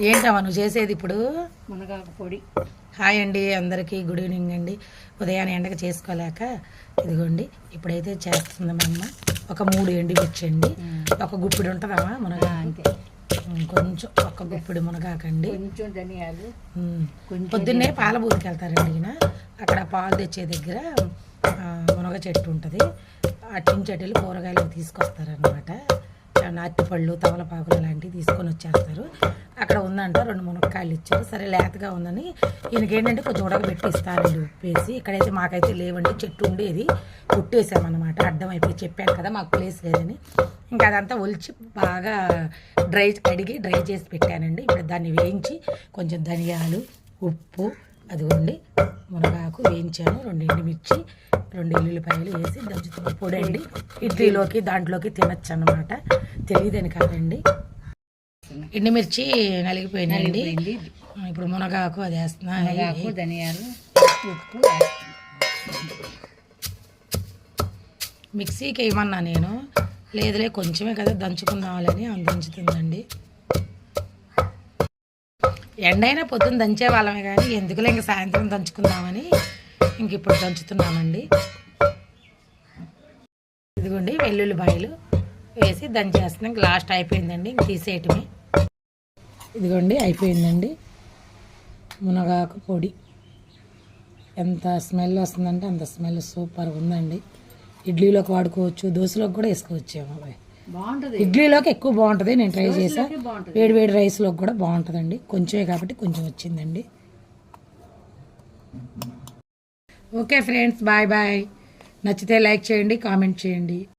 ఏంటమ్మా నువ్వు చేసేది ఇప్పుడు? మునగాకు పొడి. హాయ్ అండి అందరికీ, గుడ్ ఈవినింగ్ అండి. ఉదయాన్నే ఎండక చేసుకోలేక ఇదిగోండి ఇప్పుడైతే చేస్తుంది మా అమ్మ. ఒక 3 ఎండుమిర్చి అండి, ఒక గుప్పిడి ఉంటుందమ్మా మునగా, అంతే. కొంచెం ఒక గుప్పిడి మునగాకండి, కొంచెం ధనియాలు. పొద్దున్నే పాల బూరికి వెళ్తారండి ఈయన. అక్కడ పాలు తెచ్చే దగ్గర మునగ చెట్టు ఉంటుంది. ఆ చెట్టులు కూరగాయలు తీసుకొస్తారనమాట. నాటిపళ్ళు, తమలపాకులు లాంటివి తీసుకొని వచ్చేస్తారు. అక్కడ ఉందంట 2 మునక్కాయలు ఇచ్చారు. సరే లేతగా ఉందని ఈయనకేంటంటే కొంచెం ఉడకబెట్టి ఇస్తారండి ఉప్పేసి. ఇక్కడైతే మాకైతే లేవండి, చెట్టు ఉండేది కొట్టేసామన్నమాట. అడ్డం అయిపోయి చెప్పాను కదా మాకు ప్లేస్ లేదని. ఇంకా అదంతా ఒలిచి బాగా కడిగి డ్రై చేసి పెట్టానండి. ఇప్పుడు దాన్ని వేయించి కొంచెం ధనియాలు, ఉప్పు, అదిగోండి మునగాకు వేయించాను, 2 ఎండుమిర్చి, 2 ఎల్లుల్లిపాయలు వేసి దంచుతున్న పొడి అండి. ఇడ్లీలోకి దాంట్లోకి తినచ్చు అన్నమాట. తెలియదని కాదండి. ఎండుమిర్చి నలిగిపోయినాయండి. ఇప్పుడు మునగాకు అది వేస్తున్నా, ధనియాలు, ఉప్పు మిక్సీకి వేయమన్నా నేను. లేదులే కొంచెమే కదా దంచుకుందామని దంచుతుందండి. ఎండైనా పొద్దున్న దంచే వాళ్ళమే కానీ ఎందుకులే ఇంక సాయంత్రం దంచుకుందామని ఇంక ఇప్పుడు దంచుతున్నామండి. ఇదిగోండి వెల్లుల్లిపాయలు వేసి దంచేస్తున్నాం. ఇంక లాస్ట్ అయిపోయిందండి, ఇంక తీసేయటమే. ఇదిగోండి అయిపోయిందండి మునగాకు పొడి. ఎంత స్మెల్ వస్తుందంటే అంత స్మెల్ సూపర్గా ఉందండి. ఇడ్లీలోకి వాడుకోవచ్చు, దోశలోకి కూడా వేసుకోవచ్చు ఏమో. బాగుంటుంది, ఇడ్లీలోకి ఎక్కువ బాగుంటుంది. నేను ట్రై చేశాను. వేడి వేడి రైస్లోకి కూడా బాగుంటుందండి. కొంచెమే కాబట్టి కొంచెం వచ్చిందండి. Okay friends, bye bye. నచ్చితే లైక్ చేయండి, కామెంట్ చేయండి.